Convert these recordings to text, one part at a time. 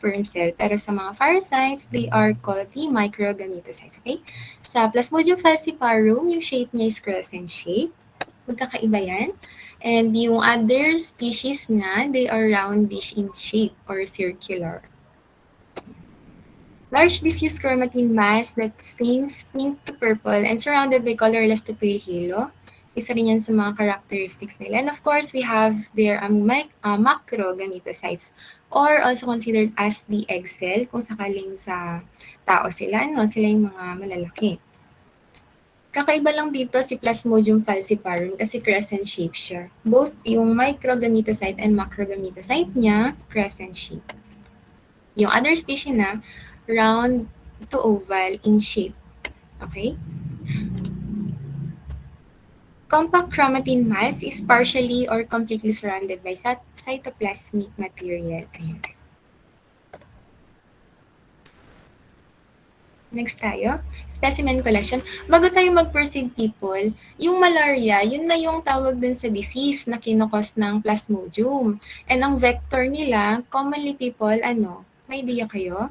sperm cell. Pero sa mga parasites, they are called the microgametocytes. Okay? Sa Plasmodium falciparum, yung shape niya is crescent shape. Magkakaiba yan. And yung other species na, they are roundish in shape or circular. Large diffuse chromatin mass that stains pink to purple and surrounded by colorless to pale halo. Isa rin yan sa mga characteristics nila. And of course, we have their macrogametocytes or also considered as the egg cell kung sakaling sa tao sila, no? Sila yung mga malalaki. Kakaiba lang dito si Plasmodium falciparum kasi crescent shape siya. Both yung microgametocyte and macrogametocyte niya, crescent shape. Yung other species na, round to oval in shape. Okay? Compact chromatin mass is partially or completely surrounded by cytoplasmic material. Ayan. Next tayo, specimen collection. Bago tayo mag-proceed people, yung malaria, yun na yung tawag dun sa disease na kinokos ng Plasmodium. And ang vector nila, commonly people, may idea kayo?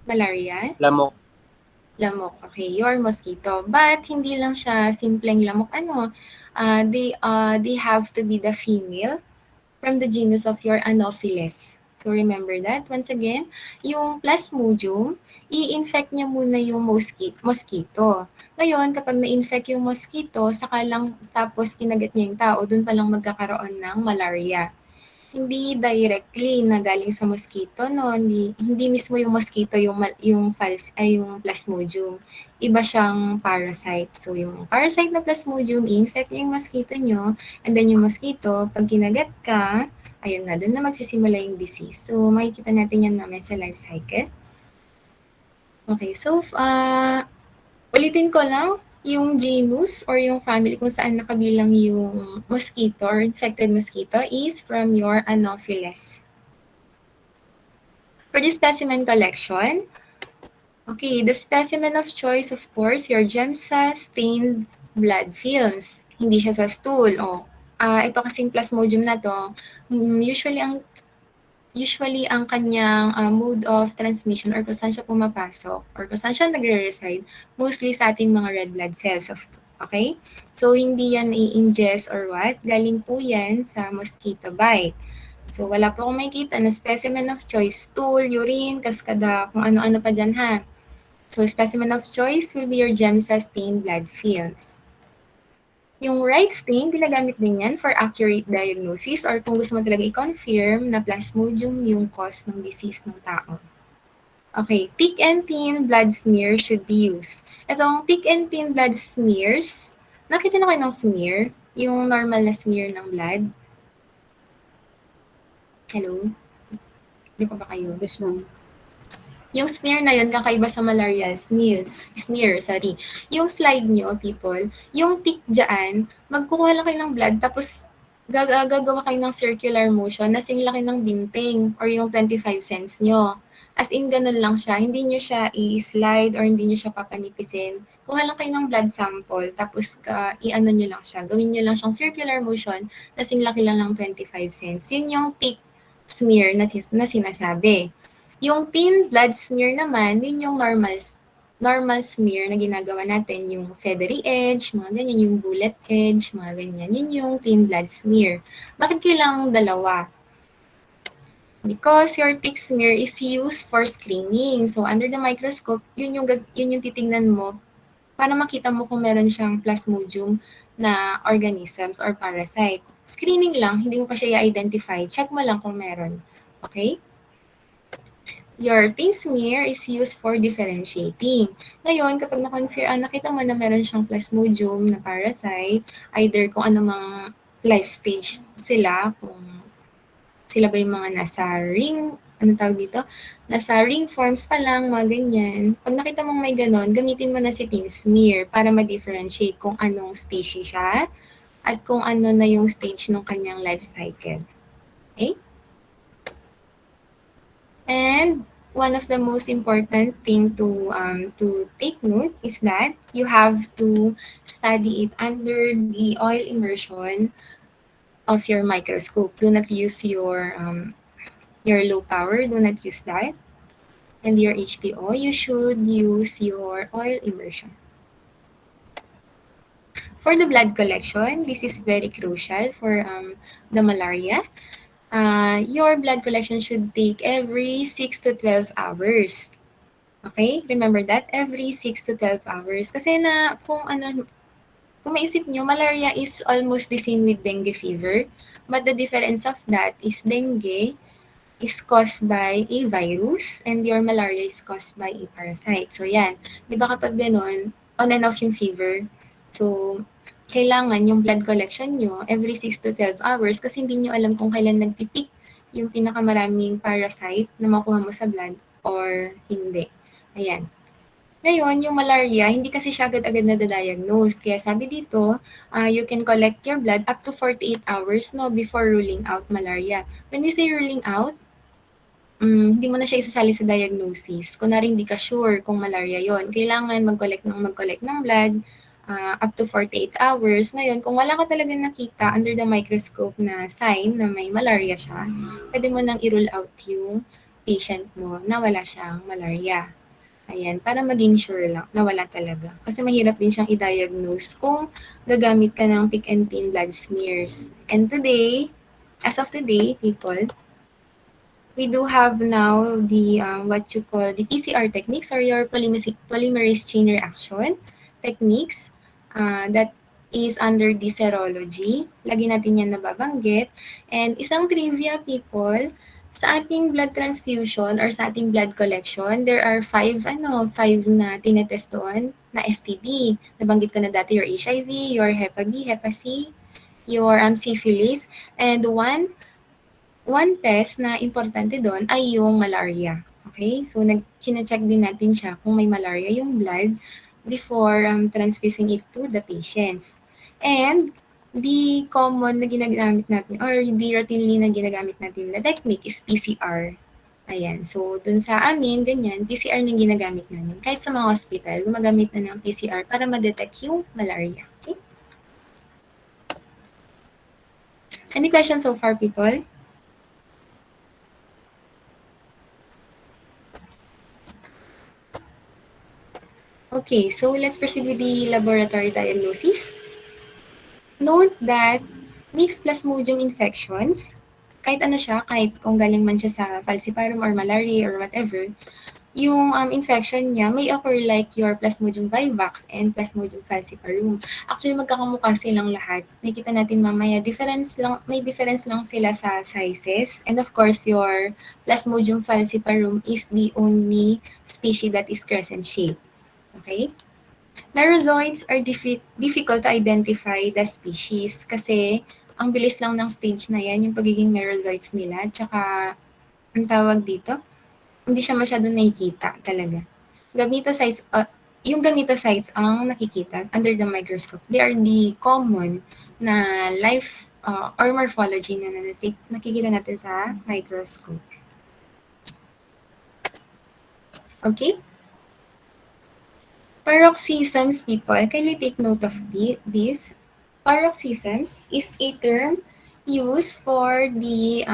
Malaria? Lamok. Lamok, okay, your mosquito. But hindi lang siya simpleng lamok. They have to be the female from the genus of your Anopheles. So remember that. Once again, yung Plasmodium, i-infect niya muna yung mosquito. Ngayon, kapag na-infect yung mosquito, saka lang tapos kinagat niya yung tao, dun pa lang magkakaroon ng malaria. Hindi directly na galing sa mosquito, no? Hindi mismo yung mosquito yung Plasmodium. Iba siyang parasite. So, yung parasite na Plasmodium, i-infect niya yung mosquito nyo, and then yung mosquito, pag kinagat ka, ayun na, doon na magsisimula yung disease. So, makikita natin yan mamaya sa life cycle. Okay, so, ulitin ko lang, yung genus or yung family kung saan nakabilang yung mosquito or infected mosquito is from your Anopheles. For the specimen collection, okay, the specimen of choice, of course, your GEMSA stained blood films. Hindi siya sa stool. Ito kasing Plasmodium na to, usually ang kanyang mode of transmission or kung saan siya pumapasok or kung saan siya nagre-reside, mostly sa ating mga red blood cells. Okay? So, hindi yan i-ingest or what. Galing po yan sa mosquito bite. So, wala po akong makikita na specimen of choice, stool, urine, kaskada, kung ano-ano pa dyan ha. So, specimen of choice will be your GEMSA stained blood films. Yung right stain, ginagamit din yan for accurate diagnosis or kung gusto mo talaga i-confirm na Plasmodium yung cause ng disease ng tao. Okay, thick and thin blood smear should be used. Itong thick and thin blood smears, nakita na kayo ng smear? Yung normal na smear ng blood? Hello? Di pa ba kayo? Yes, ma'am. Yung smear na yun, kakaiba sa malaria smear. Yung slide nyo, people, yung tick dyan, magkukuha lang kayo ng blood, tapos gagawa kayo ng circular motion na laki ng binting or yung 25 cents nyo. As in, ganun lang siya. Hindi nyo siya i-slide or hindi nyo siya papanipisin. Kuha lang kayo ng blood sample, tapos i-ano nyo lang siya. Gawin nyo lang siyang circular motion, laki lang ng 25 cents. Yun yung tick smear na sinasabi. Yung thin blood smear naman, yun yung normal smear na ginagawa natin, yung feathery edge, mga ganyan, yung bullet edge, mga ganyan. Yun yung thin blood smear. Bakit kailangang dalawa? Because your thick smear is used for screening. So, under the microscope, yun yung titingnan mo para makita mo kung meron siyang Plasmodium na organisms or parasite. Screening lang, hindi mo pa siya i-identify. Check mo lang kung meron. Okay? Your thin smear is used for differentiating. Ngayon, kapag nakita mo na meron siyang Plasmodium na parasite, either kung ano mga life stage sila, kung sila ba yung mga nasa ring, tawag dito? Nasa ring forms pa lang, mga ganyan. Pag nakita mong may ganon, gamitin mo na si thin smear para ma-differentiate kung anong species siya at kung ano na yung stage ng kanyang life cycle. Okay? And one of the most important thing to take note is that you have to study it under the oil immersion of your microscope. Do not use your your low power, do not use that. And your HPO, you should use your oil immersion. For the blood collection, this is very crucial for the malaria. Your blood collection should take every 6 to 12 hours. Okay? Remember that? Every 6 to 12 hours. Kasi kung maisip nyo, malaria is almost the same with dengue fever. But the difference of that is dengue is caused by a virus and your malaria is caused by a parasite. So, yan. Di ba kapag ganun, on and off yung fever. So, kailangan yung blood collection nyo every 6 to 12 hours kasi hindi nyo alam kung kailan nagpipik yung pinakamaraming parasite na makuha mo sa blood or hindi. Ayan. Ngayon, yung malaria, hindi kasi siya agad-agad na-diagnose. Kaya sabi dito, you can collect your blood up to 48 hours no, before ruling out malaria. When you say ruling out, hindi mo na siya isasali sa diagnosis. Kunwari hindi ka sure kung malaria yon, kailangan mag-collect ng blood up to 48 hours. Ngayon, kung wala ka talaga nakita under the microscope na sign na may malaria siya, pwede mo nang i-rule out yung patient mo na wala siyang malaria. Ayan, para maging sure lang na wala talaga. Kasi mahirap din siyang i-diagnose kung gagamit ka ng pick and pin blood smears. And today, as of today, people, we do have now the what you call the PCR techniques or your polymerase chain reaction techniques that is under the serology. Lagi natin yan nababanggit. And isang trivia, people, sa ating blood transfusion or sa ating blood collection, there are five na tinetest doon na STD. Nabanggit ko na dati your HIV, your Hep B, Hep C, your syphilis, and one test na importante doon ay yung malaria. Okay? So, chine-check din natin siya kung may malaria yung blood before transfusing it to the patients. And the common na ginagamit natin or the routinely na ginagamit natin na technique is PCR. Ayan. So, dun sa amin, ganyan, PCR na ginagamit namin. Kahit sa mga hospital, gumagamit na ng PCR para ma-detect yung malaria. Okay? Any questions so far, people? Okay, so let's proceed with the laboratory diagnosis. Note that mixed plasmodium infections, kahit ano siya, kahit kung galing man siya sa falciparum or malaria or whatever, yung infection niya may occur like your Plasmodium vivax and Plasmodium falciparum. Actually, magkakamukha silang lahat. Nakita natin mamaya, may difference lang sila sa sizes. And of course, your Plasmodium falciparum is the only species that is crescent shape. Okay? Merozoites are difficult to identify the species kasi ang bilis lang ng stage na yan, yung pagiging merozoites nila. Tsaka, ang tawag dito, hindi siya masyadong nakikita talaga. Yung gametocytes ang nakikita under the microscope. They are the common na life or morphology na nakikita natin sa microscope. Okay? Paroxysms, people, can you take note of this? Paroxysms is a term used for the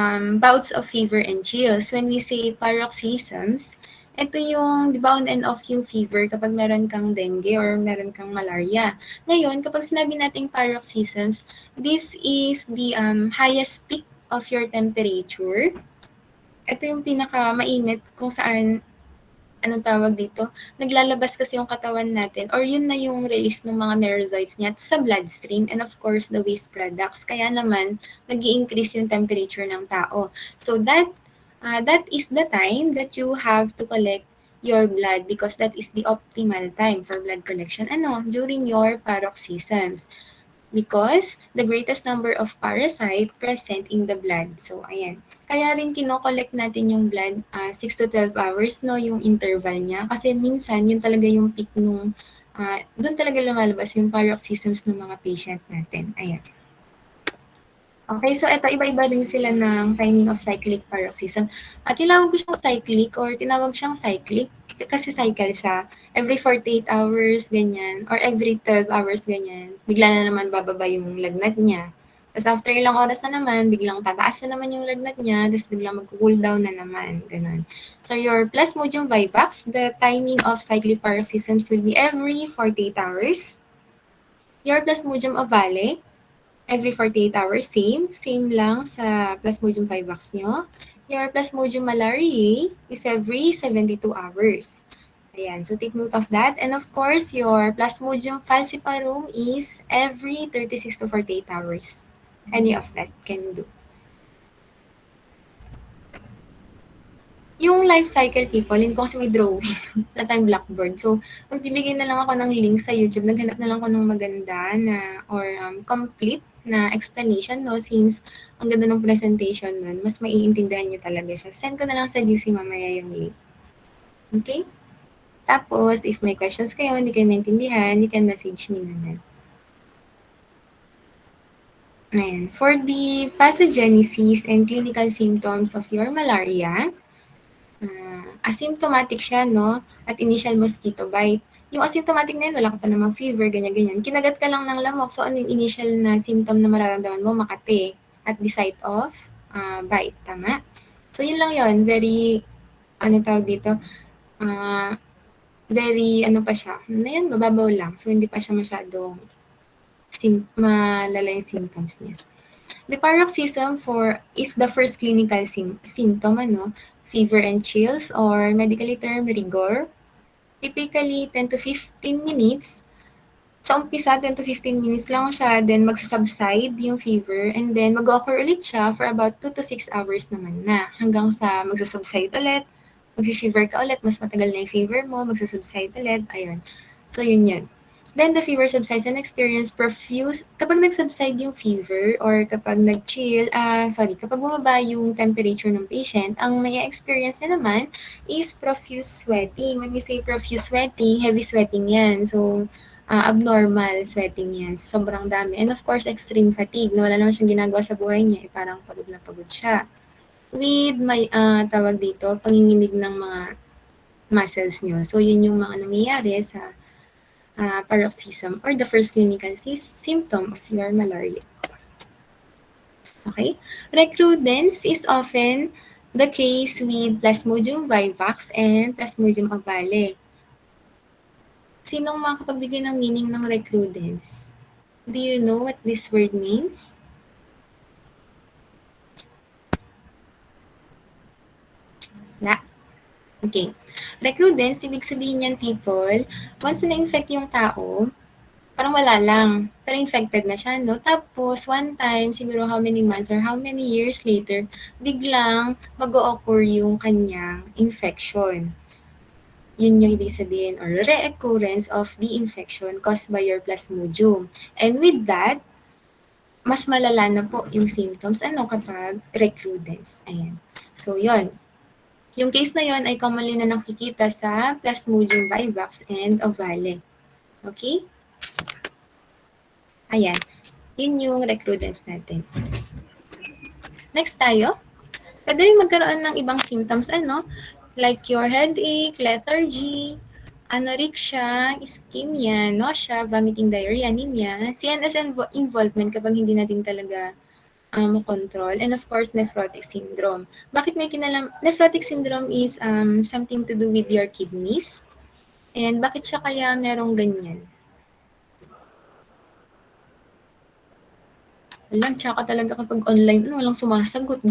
bouts of fever and chills. When we say paroxysms, ito yung, di ba, on and off yung fever kapag meron kang dengue or meron kang malaria. Ngayon, kapag sinabi nating paroxysms, this is the highest peak of your temperature. Ito yung pinaka-mainit kung saan anong tawag dito, naglalabas kasi yung katawan natin or yun na yung release ng mga merozoites niya sa bloodstream and of course the waste products. Kaya naman, nag-i-increase yung temperature ng tao. So that is the time that you have to collect your blood because that is the optimal time for blood collection. During your paroxysms. Because the greatest number of parasite present in the blood. So, ayan. Kaya rin kinokollect natin yung blood 6 to 12 hours, no, yung interval niya. Kasi minsan, yun talaga yung peak nung, doon talaga lumalabas yung paroxysms ng mga patient natin. Ayan. Okay, so ito, iba-iba rin sila ng timing of cyclic paroxysm. Tinawag ko siyang cyclic or tinawag siyang cyclic kasi cycle siya. Every 48 hours, ganyan. Or every 12 hours, ganyan. Bigla na naman bababa yung lagnat niya. Tapos after ilang oras na naman, biglang tataas na naman yung lagnat niya, tapos biglang mag-cool down na naman, ganun. So your Plasmodium vivax, the timing of cyclic paroxysms will be every 48 hours. Your Plasmodium ovale, every 48 hours, same lang sa Plasmodium vivax nyo. Your Plasmodium malariae is every 72 hours. Ayan, so take note of that. And of course, your Plasmodium falciparum is every 36 to 48 hours. Any of that can do. Yung life cycle people, hindi ko kasi may drawing na tayong blackboard. So, magbibigay na lang ako ng link sa YouTube. Naghanap na lang ako ng maganda na or complete na explanation, no? Since ang ganda ng presentation nun, mas maiintindihan niyo talaga siya. Send ko na lang sa GC mamaya yung link. Okay? Tapos, if may questions kayo, hindi kayo maintindihan, you can message me naman. Ayan. For the pathogenesis and clinical symptoms of your malaria, asymptomatic siya, no? At initial mosquito bite. Yung asymptomatic na yun, wala ka pa namang fever, ganyan-ganyan. Kinagat ka lang ng lamok. So, ano yung initial na symptom na mararamdaman mo? Makate at the site of bite. Tama? So, yun lang yun. Very, ano tawag dito? Very, ano pa siya? Ano yan? Mababaw lang. So, hindi pa siya masyadong malala yung symptoms niya. The paroxysm is the first clinical symptom, ano? Fever and chills, or medically termed rigor. Typically, 10 to 15 minutes. Sa umpisa, 10 to 15 minutes lang siya, then magsasubside yung fever, and then mag-occur ulit siya for about 2 to 6 hours naman na, hanggang sa magsasubside ulit, mag-fever ka ulit, mas matagal na yung fever mo, magsasubside ulit, ayun. So, yun. Then, the fever subsides and experience profuse, kapag nag-subside yung fever, or kapag kapag bumaba yung temperature ng patient, ang may experience na naman is profuse sweating. When we say profuse sweating, heavy sweating yan. So, abnormal sweating yan. So, sobrang dami. And of course, extreme fatigue. No, wala naman siyang ginagawa sa buhay niya. Parang pagod na pagod siya. With may, tawag dito, panginginig ng mga muscles niyo. So, yun yung mga nangyayari sa paroxysm or the first clinical symptom of your malaria. Okay? Recrudescence is often the case with Plasmodium vivax and Plasmodium ovale. Sinong makapagbigay ng meaning ng recrudescence? Do you know what this word means? Na. Okay. Recrudescence, ibig sabihin niyan, people, once na-infect yung tao, parang wala lang, pero infected na siya, no? Tapos, one time, siguro how many months or how many years later, biglang mag-o-occur yung kanyang infection. Yun yung ibig sabihin, or reoccurrence of the infection caused by your Plasmodium. And with that, mas malala na po yung symptoms, kapag recrudescence. Ayan. So, yon. Yung case na yon ay commonly na nakikita sa Plasmodium vivax and ovale. Okay? Ayan. Yun yung recrudescence natin. Next tayo. Pwede rin magkaroon ng ibang symptoms, like your headache, lethargy, anorexia, ischemia, nausea, vomiting, diarrhea, anemia, CNS involvement kapag hindi natin talaga control, and of course, nephrotic syndrome. Bakit may kinalam? Nephrotic syndrome is something to do with your kidneys. And bakit siya kaya merong ganyan? Walang tsaka talaga kapag online, walang sumasagot.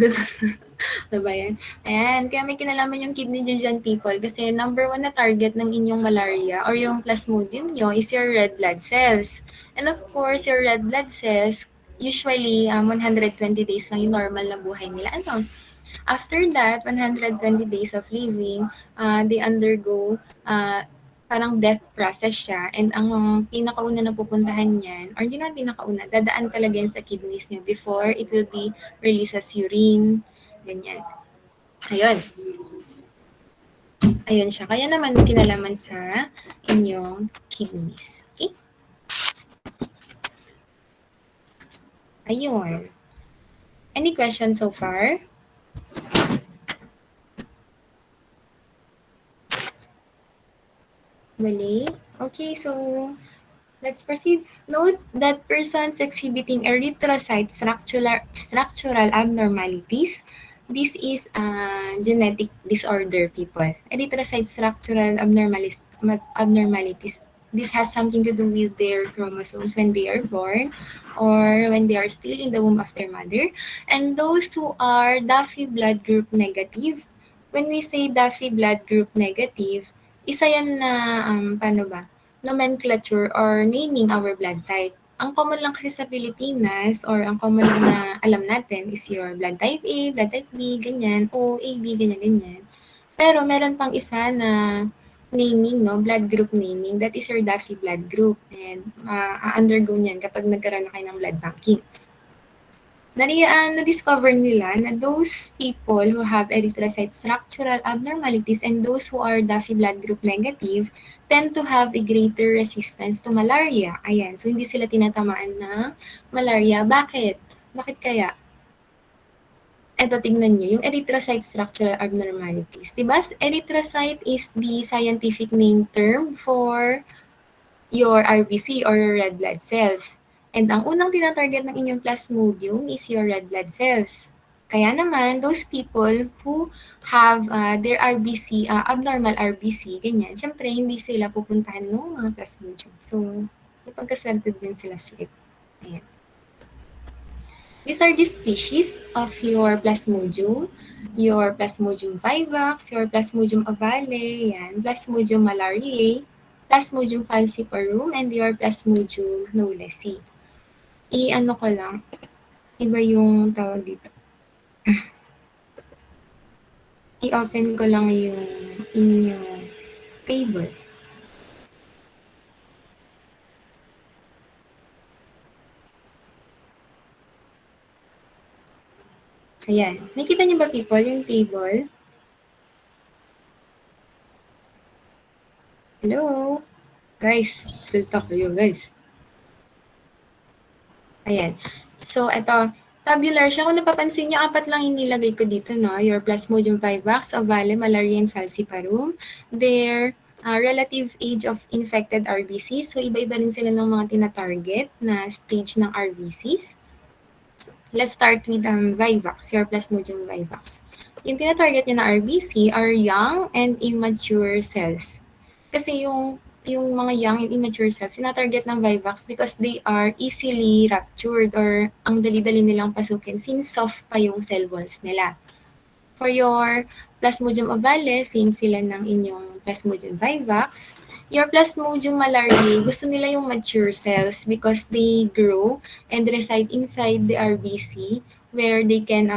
Diba yan? Ayan, kaya may kinalaman yung kidney dyan, people. Kasi number 1 na target ng inyong malaria or yung Plasmodium nyo is your red blood cells. And of course, your red blood cells, usually 120 days lang yung normal na buhay nila. After that, 120 days of living, they undergo parang death process siya, and ang pinakauna na pupuntahan niyan, or hindi naman pinakauna, dadaan talaga yan sa kidneys niyo before it will be released as urine, ganyan. Ayun. Ayun siya. Kaya naman may kinalaman sa inyong kidneys. Okay? Ayun. Any questions so far? Mali? Okay, so Let's proceed. Note that persons exhibiting erythrocyte structural abnormalities. This is a genetic disorder, people. Erythrocyte structural abnormalities. This has something to do with their chromosomes when they are born or when they are still in the womb of their mother. And those who are Duffy blood group negative. When we say Duffy blood group negative, isa yan na, paano ba? Nomenclature or naming our blood type. Ang common lang kasi sa Pilipinas or ang common lang na alam natin is your blood type A, blood type B, ganyan, O, AB, ganyan, ganyan. Pero meron pang isa na naming, no? Blood group naming. That is your Duffy blood group. And undergo niyan kapag nagkaroon na kayo ng blood banking. Na-discover nila na those people who have erythrocyte structural abnormalities and those who are Duffy blood group negative tend to have a greater resistance to malaria. Ayan, so hindi sila tinatamaan ng malaria. Bakit? Bakit kaya? Eto, tignan nyo, yung erythrocyte structural abnormalities. Diba? Erythrocyte is the scientific name term for your RBC or red blood cells. And ang unang tinatarget ng inyong plasmodium is your red blood cells. Kaya naman, those people who have their RBC, abnormal RBC, ganyan, syempre hindi sila pupuntahan ng mga plasmodium. So, napagkaswerte din sila sa ito. Ayan. These are the species of your plasmodium. Your Plasmodium vivax, your Plasmodium ovale, yan, Plasmodium malariae, Plasmodium falciparum, and your Plasmodium knowlesi. I-ano ko lang, iba yung tawag dito. I-open ko lang yung inyong table. Ayan. Nakita niyo ba, people, yung table? Hello? Guys, still talk to you, guys. Ayan. So, ito, tabular siya. Kung napapansin niyo, 4 lang yung nilagay ko dito, no? Your Plasmodium vivax, ovale, malaria, and falciparum. Their relative age of infected RBCs. So, iba-iba rin sila ng mga tina-target na stage ng RBCs. Let's start with vivax, your Plasmodium vivax. Yung tina-target niya na RBC are young and immature cells. Kasi yung mga young and immature cells, sinatarget ng Vivax because they are easily ruptured or ang dali-dali nilang pasukin since soft pa yung cell walls nila. For your Plasmodium ovale, same sila ng inyong Plasmodium vivax. Your Plasmodium malariae, gusto nila yung mature cells because they grow and reside inside the RBC where they can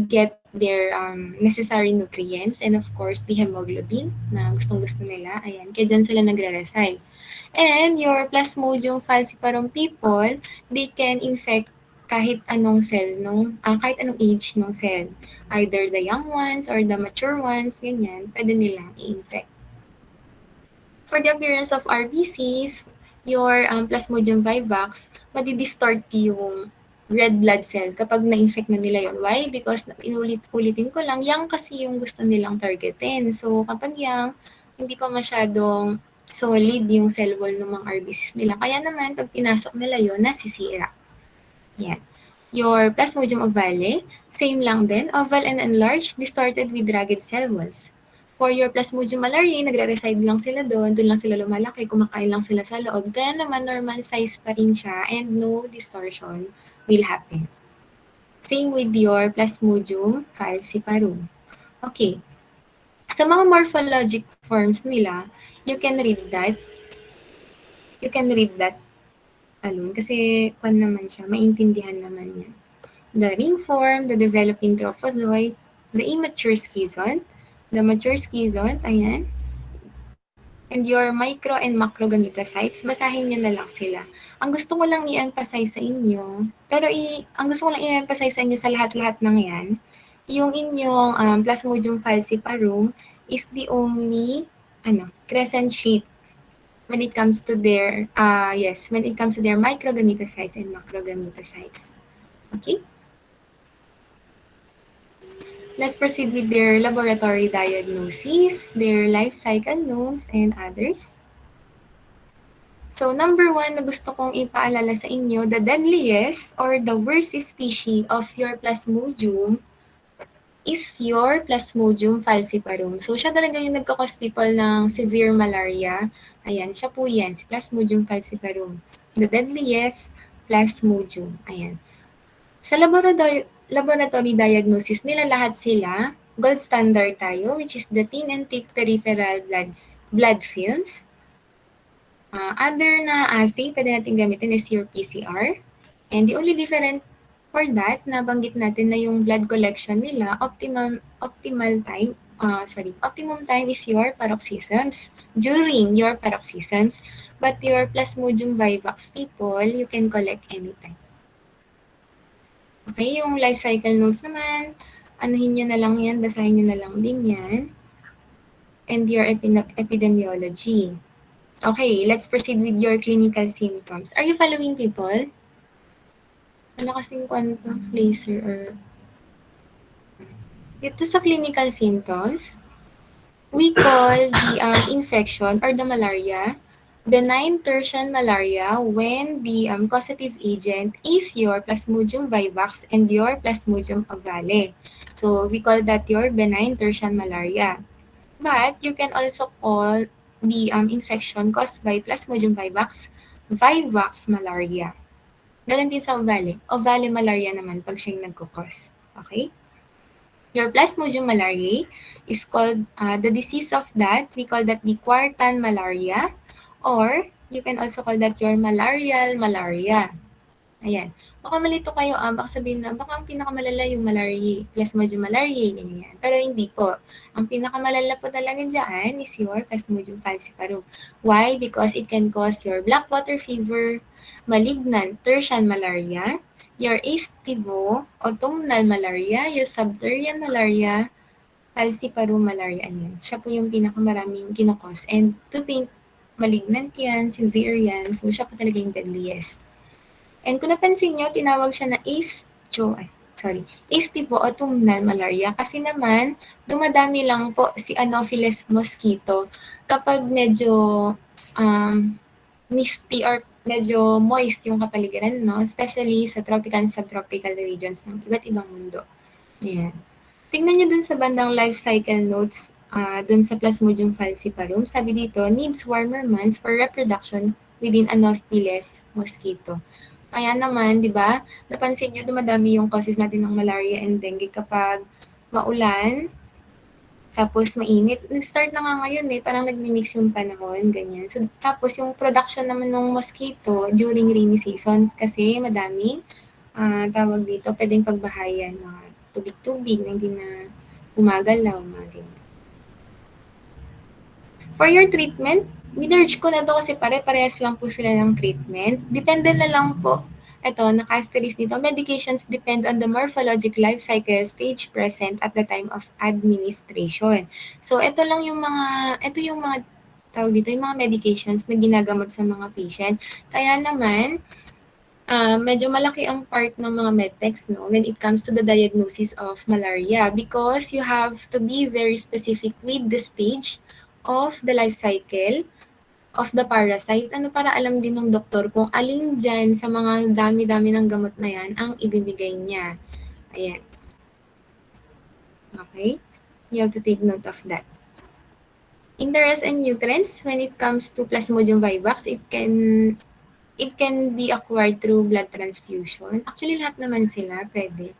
get their necessary nutrients and of course the hemoglobin na gustong-gusto nila. Ayan, kaya dyan sila nagre-reside. And your Plasmodium falciparum people, they can infect kahit anong cell kahit anong age ng cell. Either the young ones or the mature ones, ganyan, pwede nilang i-infect. For the appearance of RBCs, your Plasmodium vivax, madi-distort yung red blood cell kapag na-infect na nila yon. Why? Because inulit-ulitin ko lang, young kasi yung gusto nilang targetin. So, kapag young, hindi pa masyadong solid yung cell wall ng mga RBCs nila. Kaya naman, pag pinasok nila yon, nasisira. Yan. Your Plasmodium ovale, same lang din, oval and enlarged, distorted with ragged cell walls. For your Plasmodium malariae, nagre-reside lang sila doon lang sila lumalaki, kumakain lang sila sa loob. Kaya naman normal size pa rin siya and no distortion will happen. Same with your Plasmodium falciparum. Okay. Sa mga morphologic forms nila, you can read that. Alone kasi naman siya, maintindihan naman yan. The ring form, the developing trophozoite, the immature schizon, the mature schizon, ayan, and your micro and macro gametocytes, basahin niyo na lang sila. Ang gusto ko lang i-emphasize sa inyo, ang gusto ko lang i-emphasize sa inyo sa lahat-lahat ng yan, yung inyong Plasmodium falciparum is the only crescent shape when it comes to their microgametocytes and macrogametocytes. Okay? Let's proceed with their laboratory diagnosis, their life cycle notes, and others. So, number 1 na gusto kong ipaalala sa inyo, the deadliest or the worst species of your Plasmodium is your Plasmodium falciparum. So, siya talaga yung nagkakos people ng severe malaria. Ayan, siya po yan, si Plasmodium falciparum. The deadliest Plasmodium. Ayan. Sa laboratory diagnosis nila, lahat sila, gold standard tayo, which is the thin and thick peripheral blood films. Other na assay pwede natin gamitin is your PCR. And the only different for that, nabanggit natin na yung blood collection nila, optimum time is your paroxysms, during your paroxysms, but your Plasmodium vivax people, you can collect anytime. Okay, yung life cycle notes naman, anuhin nyo na lang yan, basahin nyo na lang din yan. And your epidemiology. Okay, let's proceed with your clinical symptoms. Are you following, people? Ano kasing kwento? Laser or... Ito sa clinical symptoms, we call the infection or the malaria benign tertian malaria when the causative agent is your Plasmodium vivax and your Plasmodium ovale. So we call that your benign tertian malaria. But you can also call the infection caused by Plasmodium vivax malaria. Ganun din sa ovale. Ovale malaria naman pag siyang nagkukos. Okay? Your Plasmodium malariae is called the disease of that. We call that the quartan malaria, or you can also call that your malarial malaria. Ayan. Baka malito kayo, baka sabihin na, baka ang pinakamalala yung malaria, Plasmodium malariae, ganyan. Pero hindi po. Ang pinakamalala po talaga dyan is your Plasmodium falciparum. Why? Because it can cause your black water fever, malignant tertian malaria, your estivo-autumnal malaria, your subterranean malaria, falciparum malaria. Ayan. Siya po yung pinakamaraming kinokos. And to think, malignant yan, severe yan. So, siya po talaga yung deadliest. And kung napansin nyo, tinawag siya na estivo-autumnal malaria kasi naman, dumadami lang po si Anopheles mosquito kapag medyo misty or medyo moist yung kapaligiran, no? Especially sa tropical and subtropical regions ng iba't ibang mundo. Ayan. Tingnan nyo dun sa bandang life cycle notes dun sa Plasmodium falciparum. Sabi dito, needs warmer months for reproduction within Anopheles mosquito. Kaya naman, di ba, napansin nyo, dumadami yung causes natin ng malaria and dengue kapag maulan, tapos mainit. Nag-start na nga ngayon parang nagmi-mix yung panahon, ganyan. So, tapos yung production naman ng mosquito during rainy seasons kasi madaming tawag dito, pwedeng pagbahayan, mga tubig-tubig na hindi na gumagalaw, mga ganyan. For your treatment, minerge ko na to kasi pare-parehas lang po sila ng treatment. Depende na lang po. Ito, naka-asterisk dito. Medications depend on the morphologic life cycle stage present at the time of administration. So, ito yung mga tawag dito, yung mga medications na ginagamot sa mga patient. Kaya naman, medyo malaki ang part ng mga medtechs, no, when it comes to the diagnosis of malaria because you have to be very specific with the stage of the life cycle of the parasite. Para alam din ng doktor kung alin dyan sa mga dami-dami ng gamot na yan ang ibibigay niya. Ayan. Okay? You have to take note of that. Interest and nutrients, when it comes to Plasmodium vivax, it can be acquired through blood transfusion. Actually, lahat naman sila pwede.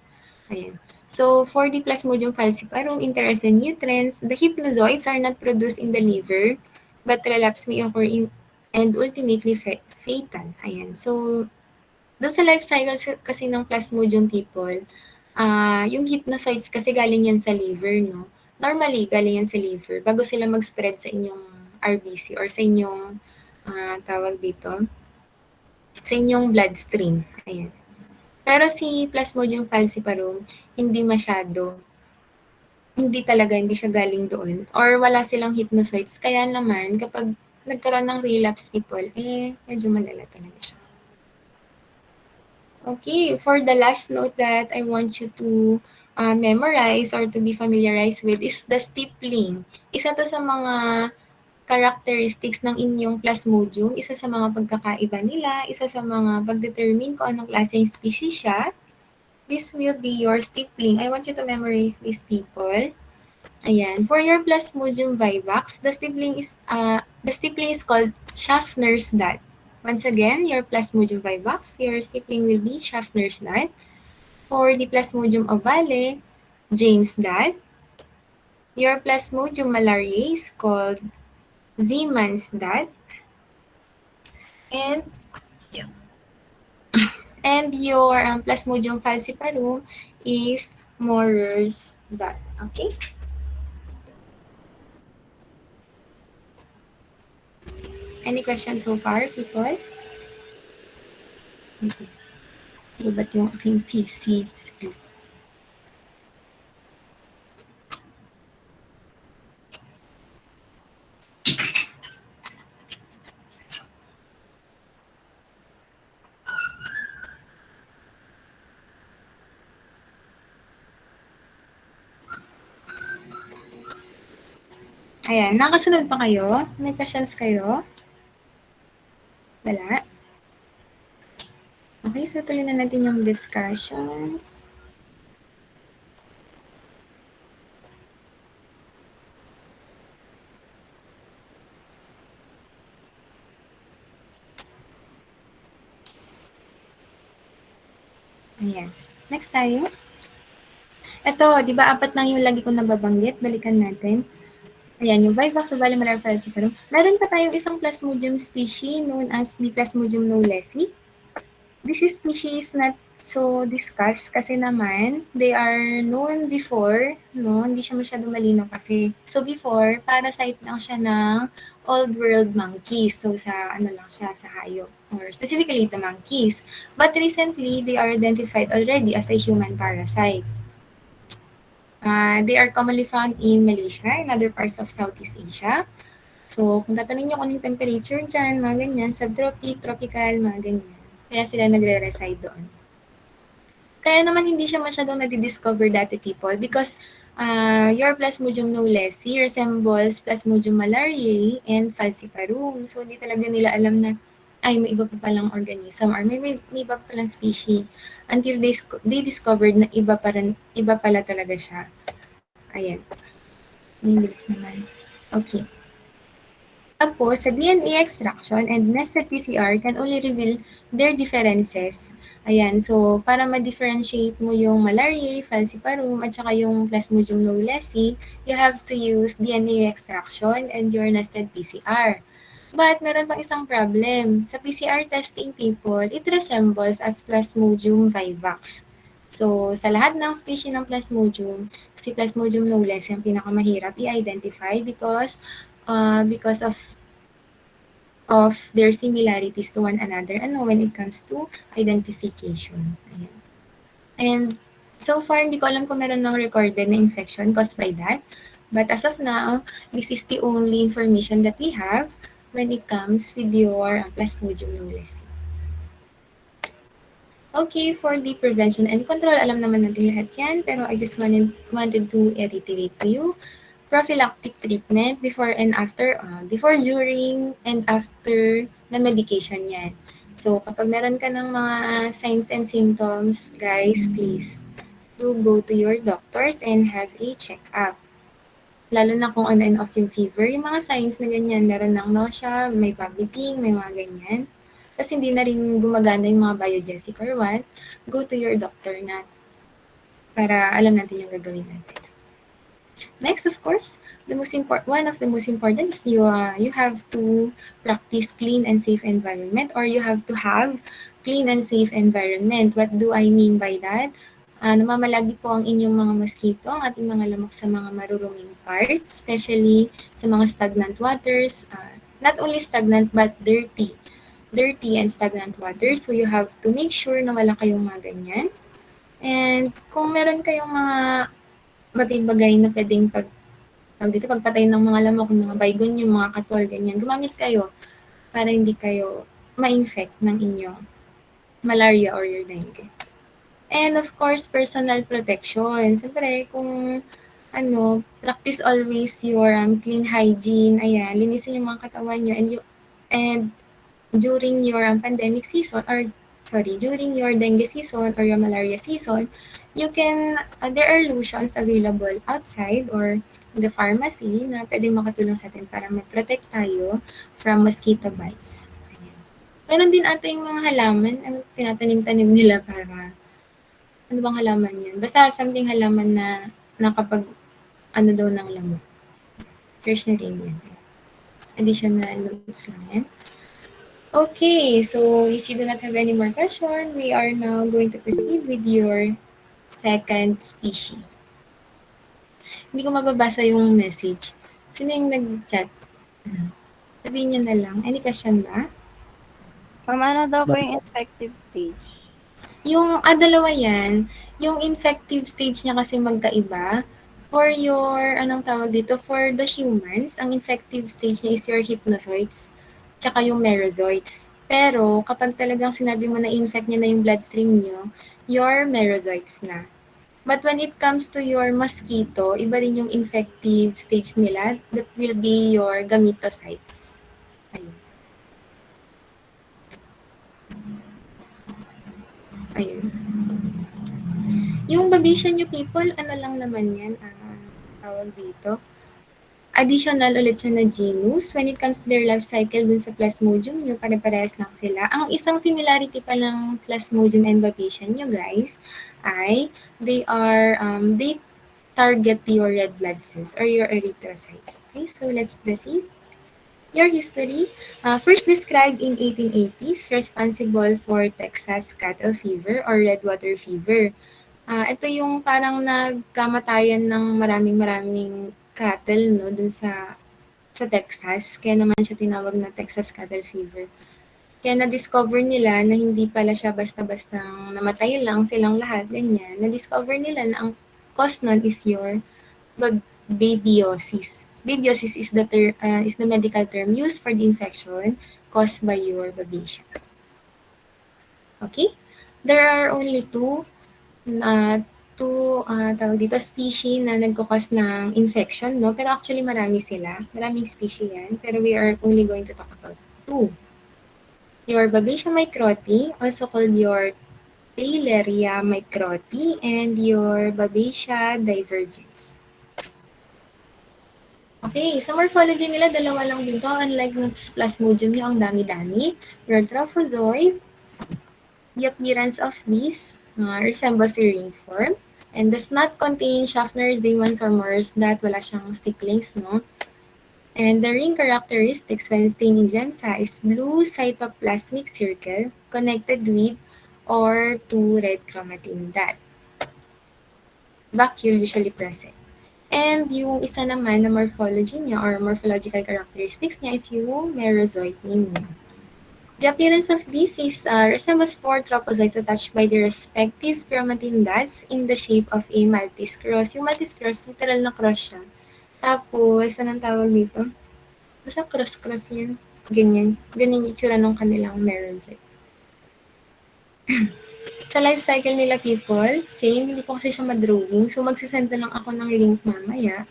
Ayan. So, for the Plasmodium falciparum, interest and nutrients, the hypnozoites are not produced in the liver, but relapse may occur and ultimately fatal. Ayan. So, doon sa life cycle kasi ng Plasmodium people, yung hypnozoites kasi galing yan sa liver, no? Normally, galing yan sa liver bago sila mag-spread sa inyong RBC or sa inyong tawag dito, sa inyong bloodstream. Ayan. Pero si Plasmodium falciparum, hindi masyado. Hindi siya galing doon. Or wala silang hypnozoites. Kaya naman, kapag nagkaroon ng relapse people, medyo malala talaga siya. Okay, for the last note that I want you to memorize or to be familiarized with is the stippling. Isa to sa mga characteristics ng inyong Plasmodium, isa sa mga pagkakaiba nila, isa sa mga pag-determine kung anong klaseng species siya. This will be your stippling. I want you to memorize these people. Ayan. For your Plasmodium vivax, the stippling is called Schaffner's dot. Once again, your Plasmodium vivax, your stippling will be Schaffner's dot. For the Plasmodium ovale, James dot. Your Plasmodium malariae is called Zeeman's dot. And and your Plasmodium falciparum is Morer's dot. Okay? Any questions so far, people? Okay. Ba't yung aking PC? Ayan, nakasunod pa kayo? May questions kayo? Wala? Okay, so tuloy na natin yung discussions. Ayan. Next tayo. Ito, di ba apat lang yung lagi ko nababanggit? Balikan natin. Ayan, yung Vivax ovale malaria falciparum. Meron pa tayong isang Plasmodium species known as the Plasmodium knowlesi. This species is not so discussed kasi naman they are known before, no? Hindi siya masyadong malinaw kasi. So before, parasite lang siya ng old world monkeys. So sa ano lang siya, sa hayop or specifically the monkeys. But recently, they are identified already as a human parasite. They are commonly found in Malaysia and other parts of Southeast Asia. So, kung tatanungin niyo kung anong temperature dyan, mga ganyan, subtropic, tropical, mga ganyan. Kaya sila nagre-reside doon. Kaya naman hindi siya masyadong nadidiscover dati, people, because your Plasmodium knowlesi resembles Plasmodium malariae and falciparum. So, hindi talaga nila alam na ay may iba pa palang organism or may iba pa palang species until they discovered na iba pala talaga siya. Ayan. Yung bilis naman. Okay. Tapos, sa DNA extraction and nested PCR can only reveal their differences. Ayan, so para ma-differentiate mo yung malariae, falciparum, at saka yung Plasmodium knowlesi, you have to use DNA extraction and your nested PCR. But meron pang isang problem. Sa PCR testing, people, it resembles as Plasmodium vivax. So, sa lahat ng species ng Plasmodium, si Plasmodium knowlesi ang pinakamahirap i-identify because of their similarities to one another when it comes to identification. Ayan. And so far, hindi ko alam kung meron ng recorded na infection caused by that. But as of now, this is the only information that we have when it comes with your Plasmodium knowlesi. Okay, for the prevention and control, alam naman natin lahat yan, pero I just wanted to reiterate to you prophylactic treatment before and after, before, during, and after na medication yan. So, kapag meron ka ng mga signs and symptoms, guys, please do go to your doctors and have a check-up. Lalo na kung on and off yung fever, yung mga signs na ganyan, meron ng nausea, may vomiting, may mga ganyan. Tapos hindi na rin gumagana yung mga biogesic or what, go to your doctor na para alam natin yung gagawin natin. Next, of course, one of the most important is you have to practice clean and safe environment, or you have to have clean and safe environment. What do I mean by that? Namamalagi po ang inyong mga mosquito, ang ating mga lamok sa mga maruruming parts, especially sa mga stagnant waters, not only stagnant but dirty and stagnant waters. So you have to make sure na wala kayong mga ganyan. And kung meron kayong mga bagay-bagay na pwedeng pagpatay ng mga lamok, mga baygon, yung mga katol, ganyan, gumamit kayo para hindi kayo ma-infect ng inyong malaria or your dengue. And of course, personal protection. Siyempre, kung practice always your clean hygiene. Ayan, linisin yung mga katawan nyo and during your pandemic season or sorry, during your dengue season or your malaria season, you can there are lotions available outside or in the pharmacy na pwedeng makatulong sa atin para ma-protect tayo from mosquito bites. Ayan. Meron din ata yung mga halaman, tinatanim-tanim nila para ano bang halaman yun? Basta something halaman na nakapag ano daw ng lamok. Search na rin yan. Additional notes lang yan. Okay, so if you do not have any more question, we are now going to proceed with your second species. Hindi ko mababasa yung message. Sino yung nag-chat? Sabihin niyo na lang. Any question ba? Ma'am, ano daw po yung infective stage? Yung, dalawa yan. Yung infective stage niya kasi magkaiba. For your, anong tawag dito? For the humans, ang infective stage niya is your hypnozoites, tsaka yung merozoites. Pero, kapag talagang sinabi mo na infect niya na yung bloodstream niyo, your merozoites na. But when it comes to your mosquito, iba rin yung infective stage nila. That will be your gametocytes. Ayun. Ayun. Yung Babesia new people, ano lang naman yan, tawag dito. Additional ulit siya na genus. When it comes to their life cycle dun sa Plasmodium nyo, pare-parehas lang sila. Ang isang similarity pa ng Plasmodium and Babesia nyo, guys, ay they target your red blood cells or your erythrocytes. Okay, so let's proceed. Your history, first described in 1880s, responsible for Texas cattle fever or redwater fever. Ito yung parang nagkamatayan ng maraming cattle, no, dun sa Texas. Kaya naman siya tinawag na Texas cattle fever. Kaya na-discover nila na hindi pala siya basta-bastang namatay lang silang lahat, ganyan. Na-discover nila na ang cause nun is your babiosis. Babiosis is the medical term used for the infection caused by your babesia. Okay? There are only tawag dito, species na nagkakos ng infection, no? Pero actually marami sila. Maraming species yan. Pero we are only going to talk about two. Your Babesia microti, also called your Tayleria microti, and your Babesia divergens. Okay, sa morphology nila, dalawa lang din to. Unlike ng Plasmodium nyo, ang dami-dami. Your Trophozoid, the appearance of these resembles a ring form and does not contain Schaffner's Z1 or Morse that wala siyang sticklings, no? And the ring characteristics when staining GEMSA is blue cytoplasmic circle connected with or to red chromatin dot. Vacuole usually present. And yung isa naman na morphology niya or morphological characteristics niya is yung merozoite ninyo. The appearance of this is resembles four tropozoites attached by their respective chromatin dots in the shape of a Maltese cross. Yung Maltese cross, literal na cross siya. Tapos, anong tawag dito? Basta cross-cross yan. Ganyan. Ganyan yung itsura ng kanilang merozoite. Sa life cycle nila, people, same, hindi ko kasi siya madrawing. So, magsisend na lang ako ng link mamaya.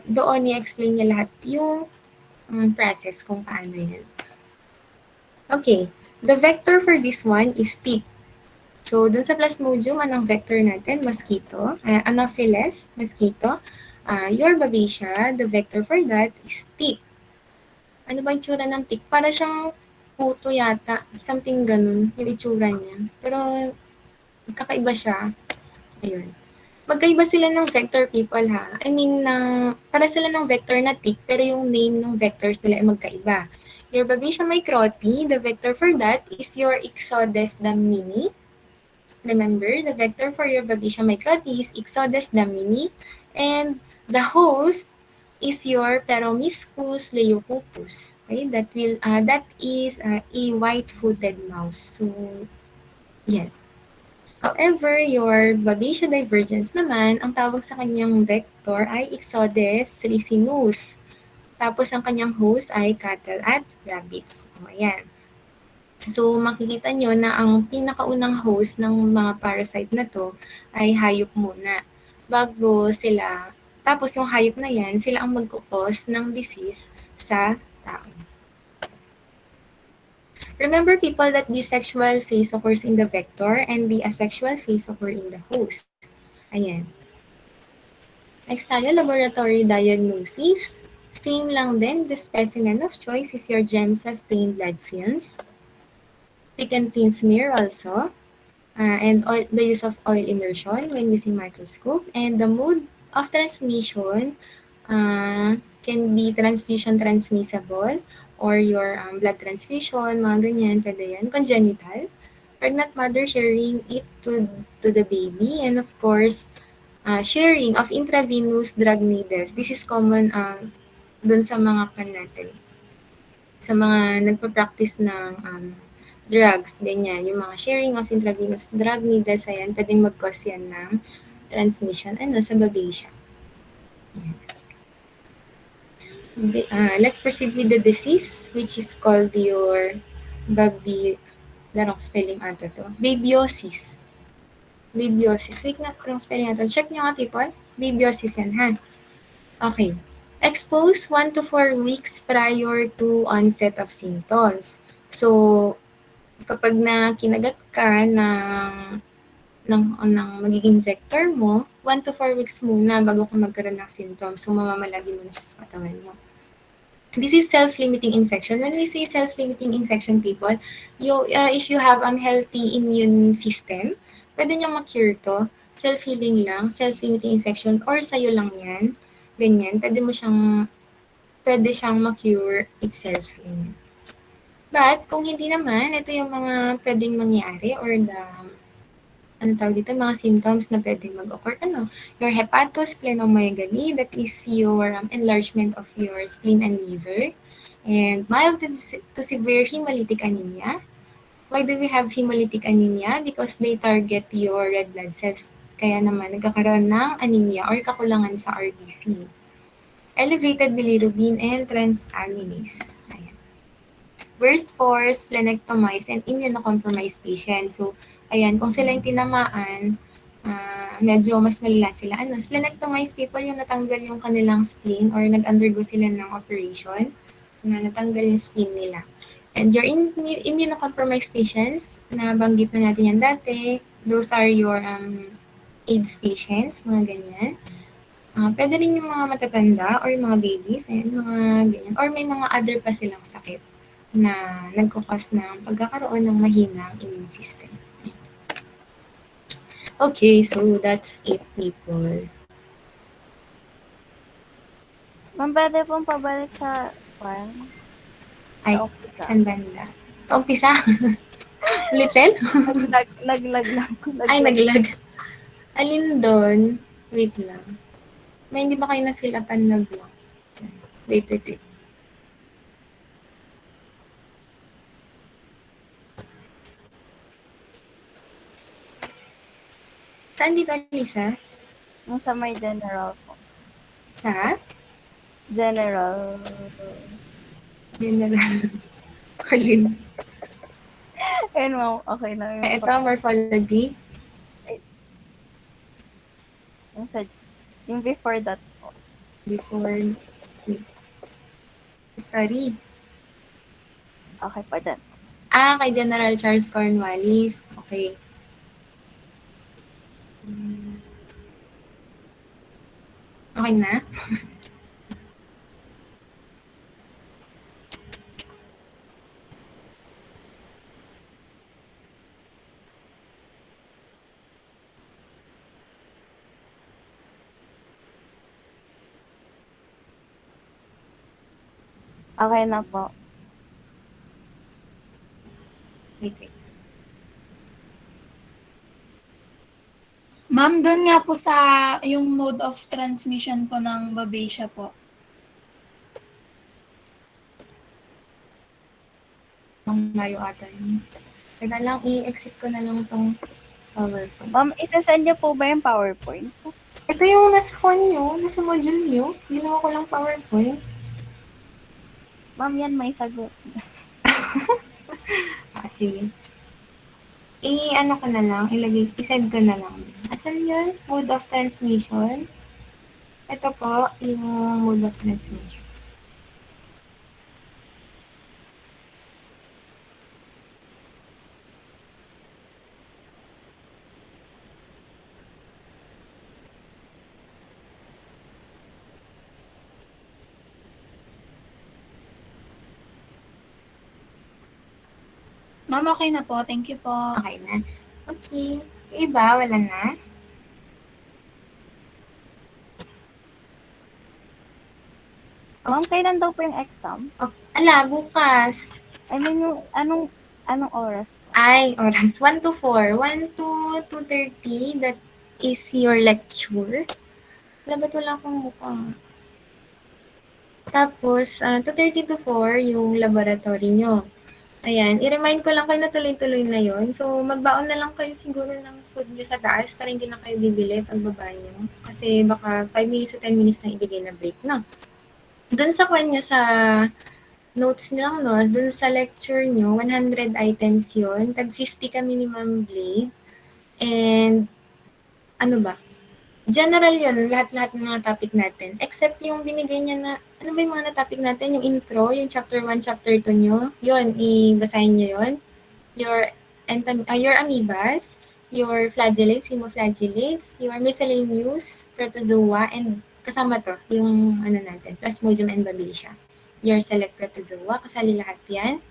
Doon i-explain niya lahat yung process kung paano yan. Okay, the vector for this one is tick. So, dun sa Plasmodium, anong vector natin? Mosquito. Anopheles, mosquito. Your Babesia, the vector for that is tick. Ano ba yung tsura ng tick? Para siyang puto yata. Something ganun, yung itsura niya. Pero, kakaiba siya. Ayun. Magkaiba sila ng vector, people, ha? I mean, para sila ng vector na tick, pero yung name ng vectors nila ay magkaiba. Your Babesia microti, the vector for that is your Ixodes damini. Remember, the vector for your Babesia microti is Ixodes damini. And the host is your Peromyscus leucopus. Okay, that is a white-footed mouse. So, yan. However, your Babesia divergens naman, ang tawag sa kanyang vector ay Ixodes ricinus. Tapos, ang kanyang host ay cattle at rabbits. O, ayan. So, makikita nyo na ang pinakaunang host ng mga parasite na to ay hayop muna. bago sila, tapos yung hayop na yan, sila ang magkukos ng disease sa tao. Remember people that the sexual phase occurs in the vector and the asexual phase occur in the host. Ayan. Next tayo, laboratory diagnosis. Same lang din, the specimen of choice is your GEMSA stained blood films. Thick and thin smear also. And oil, the use of oil immersion when using microscope. And the mode of transmission can be transfusion transmissible or your blood transfusion, mga ganyan, pwede yan. Congenital. Pregnant mother sharing it to the baby. And of course, sharing of intravenous drug needles. This is common dun sa mga natin, sa mga nagpa-practice ng drugs, ganyan. Yung mga sharing of intravenous drug needles, ayan, pwedeng mag-cause yan ng transmission, sa babesia. Let's proceed with the disease, which is called your larong spelling ata to. Babiosis. Babiosis. Wait nga, anong spelling ata? Check nyo nga, people. Babiosis yan, ha? Okay. Expose 1 to 4 weeks prior to onset of symptoms. So, kapag na kinagat ka ng magiging vector mo, 1 to 4 weeks muna bago ka magkaroon ng symptoms. So, mamamalagi mo na sa katawan mo. This is self-limiting infection. When we say self-limiting infection, people, if you have healthy immune system, pwede nyo ma-cure to. Self-healing lang, self-limiting infection, or sa'yo lang yan. Ganyan, pwede siyang ma-cure itself. But, kung hindi naman, ito yung mga pwedeng mangyari or mga symptoms na pwedeng mag-occur. Your hepatosplenomegaly, that is your enlargement of your spleen and liver. And mild to severe hemolytic anemia. Why do we have hemolytic anemia? Because they target your red blood cells. Kaya naman, nagkakaroon ng anemia or kakulangan sa RBC. Elevated bilirubin and transaminase. Ayan. Worst for splenectomized and immunocompromised patients. So, ayan, kung sila yung tinamaan, medyo mas malala sila. Splenectomized people yung natanggal yung kanilang spleen or nag-undergo sila ng operation na natanggal yung spleen nila. And your immunocompromised patients, nabanggit na natin yan dati, those are your AIDS patients, mga ganyan. Pwede rin yung mga matatanda or mga babies, mga ganyan. Or may mga other pa silang sakit na nagkukos ng pagkakaroon ng mahinang immune system. Okay, so that's it, people. Ma'am, pwede pong pabalik sa Ay, umpisa. saan banda? Sa umpisa? Ulitin? Naglag lang. Ay, naglag. Alin doon? Wait lang. May hindi ba kayo na-fill upan na vlog? Wait. Saan dito, Lisa? Yung sa may general po. Sa? General. Alin? Ayun, ma'am. Okay na yun. Ito, morphology. Yung before that po. Before study. Okay pa dyan. Kay General Charles Cornwallis. Okay. Okay na? Okay na po. Wait. Ma'am, doon nga po sa yung mode of transmission po ng babesia po. Ang layo ata yun. Teka lang, i-exit ko na lang itong PowerPoint. Ma'am, isa-send niyo po ba yung PowerPoint? Ito yung nasa phone nyo, nasa module nyo. Ginawa ko lang PowerPoint. Ma'am, yan may sagot. Sige. I-ano ko na lang, i-send ko na lang. Asan yun? Mode of transmission. Ito po, yung mode of transmission. Ma'am, okay na po. Thank you po. Okay na. Okay. Yung iba, wala na. Ma'am, kailan daw po yung exam? Bukas. I mean, yung anong oras po? Ay, oras. 1 to 4. 1 to 2:30. That is your lecture. Wala, ba't wala akong mukha? Tapos, 2:30 to 4, yung laboratory nyo. Ayan, i-remind ko lang kayo na tuloy-tuloy na yon. So, magbaon na lang kayo siguro ng food nyo sa taas para hindi na kayo bibili pagbaba nyo. Kasi baka 5 minutes to 10 minutes na ibigay na break, no? Doon sa kwan nyo sa notes nyo, no? Doon sa lecture nyo, 100 items yon. Tag 50 ka minimum blade. And, ano ba? General yun, lahat-lahat ng mga topic natin. Except yung binigay niya na, ano ba yung mga topic natin? Yung intro, yung chapter 1, chapter 2 nyo. Yun, ibasahin nyo yun. Your amoebas, your flagellates, hemoflagellates, your miscellaneous, protozoa, and kasama to, yung ano natin, Plasmodium and Babesia. Your select protozoa, kasali lahat yan.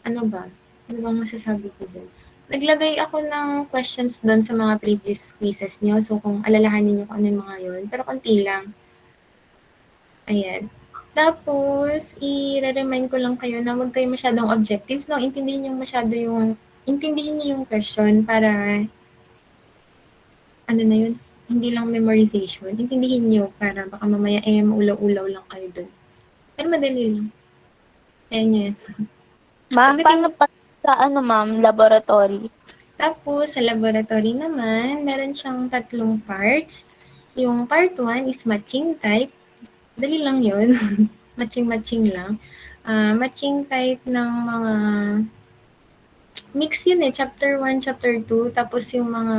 Ano ba? Ano bang masasabi ko dun? Naglagay ako ng questions doon sa mga previous quizzes niyo. So, kung alalahanin niyo kung ano yung mga yun. Pero konti lang. Ayan. Tapos, i-remind ko lang kayo na huwag kayo masyadong objectives. No? Intindihin niyo yung question para, ano na yun, hindi lang memorization. Intindihin niyo para baka mamaya maulaw-ulaw lang kayo doon. Pero madali lang. Ayan yun. Ma'am, Pagdating- paano pa sa ma'am, laboratory? Tapos, sa laboratory naman, meron siyang 3 parts. Yung part 1 is matching type. Dali lang yun. Matching-matching lang. Matching type ng mga mix yun chapter 1, chapter 2. Tapos yung mga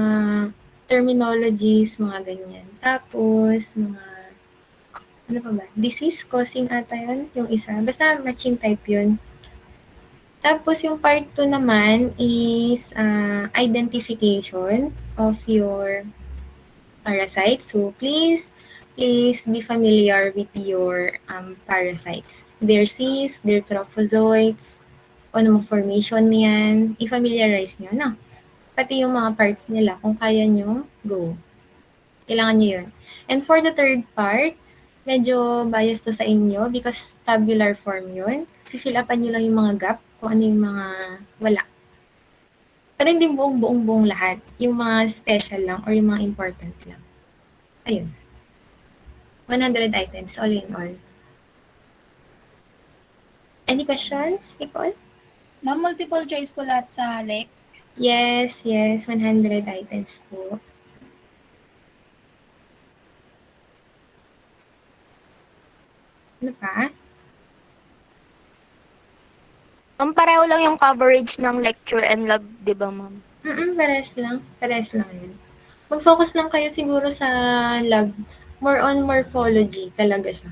terminologies, mga ganyan. Tapos, mga ano pa ba? Disease causing ata yun, yung isa. Basta matching type yun. Tapos yung part 2 naman is identification of your parasites. So please be familiar with your parasites. Their cysts, their trophozoites, ano formation niyan, i-familiarize nyo na. Pati yung mga parts nila, kung kaya nyo, go. Kailangan nyo yun. And for the third part, medyo bias to sa inyo because tabular form yun. Fill upan nyo lang yung mga gap, kung ano yung mga wala. Pero hindi buong lahat. Yung mga special lang or yung mga important lang. Ayun. 100 items, all in all. Any questions, people? Na multiple choice po lahat sa LEC. Yes, 100 items po. Ano pa? Ma'am, pareho lang yung coverage ng lecture and lab, di ba ma'am? Pares lang. Pares lang yun. Mag-focus lang kayo siguro sa lab. More on morphology talaga siya.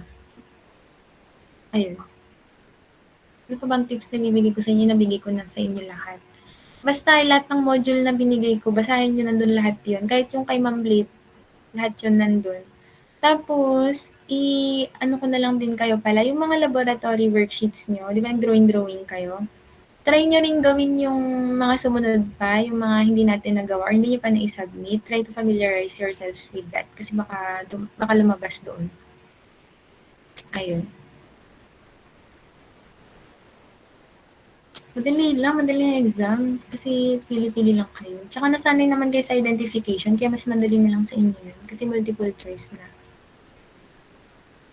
Ayun. Ano pa bang tips na bibigay ko sa inyo? Nabigay ko na sa inyo lahat. Basta lahat ng module na binigay ko, basahin nyo nandun lahat yun. Kahit yung kay Ma'am Blade, lahat yun nandun. Tapos, ano ko na lang din kayo pala, yung mga laboratory worksheets nyo, di ba drawing kayo? Try nyo rin gawin yung mga sumunod pa, yung mga hindi natin nagawa or hindi nyo pa na-submit. Try to familiarize yourselves with that kasi baka lumabas doon. Ayun. Madali yung exam kasi pili-pili lang kayo. Tsaka nasanay naman kayo sa identification kaya mas madali na lang sa inyo yun kasi multiple choice na.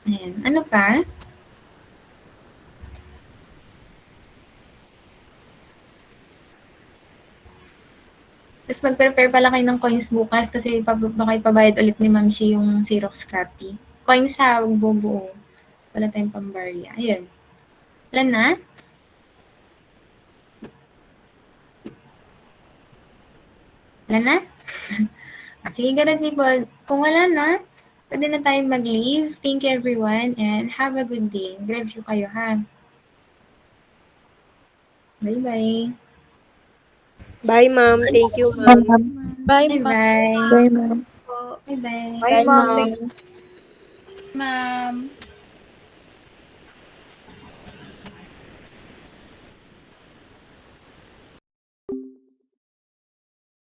Ayan. Ano pa? Tapos mag-prepare pala kayo ng coins bukas kasi baka ipabayad ulit ni Ma'am Shi yung Xerox copy. Coins ha, huwag bubuo. Wala tayong pambarya. Ayun. Wala na? Wala na? Sige, ganun people. Kung wala na, pwede na tayong mag-leave. Thank you everyone and have a good day. Review kayo ha. Bye-bye. Bye, ma'am. Thank you, ma'am. Bye, ma'am. Bye-bye. Bye, ma'am. Po. Bye-bye. Bye, ma'am. Ma'am.